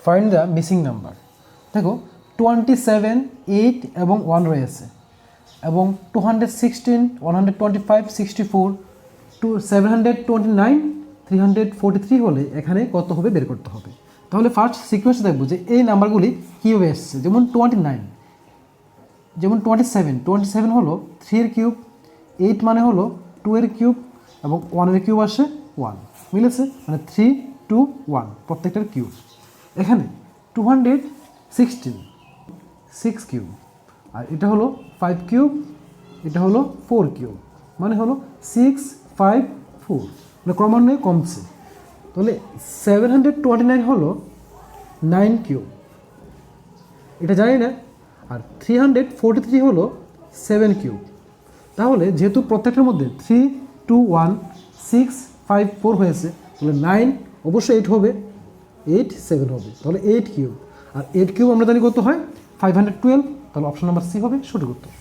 Find the missing number. দেখো 27, 8 এবং 1 রয়েছে, এবং 216, 125, 64, 729, 343 হলে এখানে কত হবে বের করতে হবে। তাহলে ফার্স্ট সিকোয়েন্স দেখবো যে এই নাম্বারগুলি কীভাবে এসছে। যেমন 29, যেমন 27 হলো 3 এর কিউব, 8 মানে হলো 2 এর কিউব, এবং 1 এর কিউব আসে 1, মিলেছে, মানে 3, 2, 1 প্রত্যেকটার কিউব। এখানে 216 6 কিউব, আর এটা হলো 5 কিউব, এটা হলো 4 কিউব, মানে হলো 6, 5, 4, মানে ক্রমান্বয়ে কমছে। তাহলে 729 হলো 9 কিউব, এটা জানি না, আর 343 হলো 7 কিউব। তাহলে যেহেতু প্রত্যেকটার মধ্যে 3, 2, 1, 6, 5, 4 হয়েছে, তাহলে 9 অবশ্যই 8 হবে, 8, 7 হবে, তাহলে 8 কিউব। আর 8 কিউব আমরা জানি কত হয় 512, তাহলে অপশন নাম্বার সি হবে সঠিক উত্তর।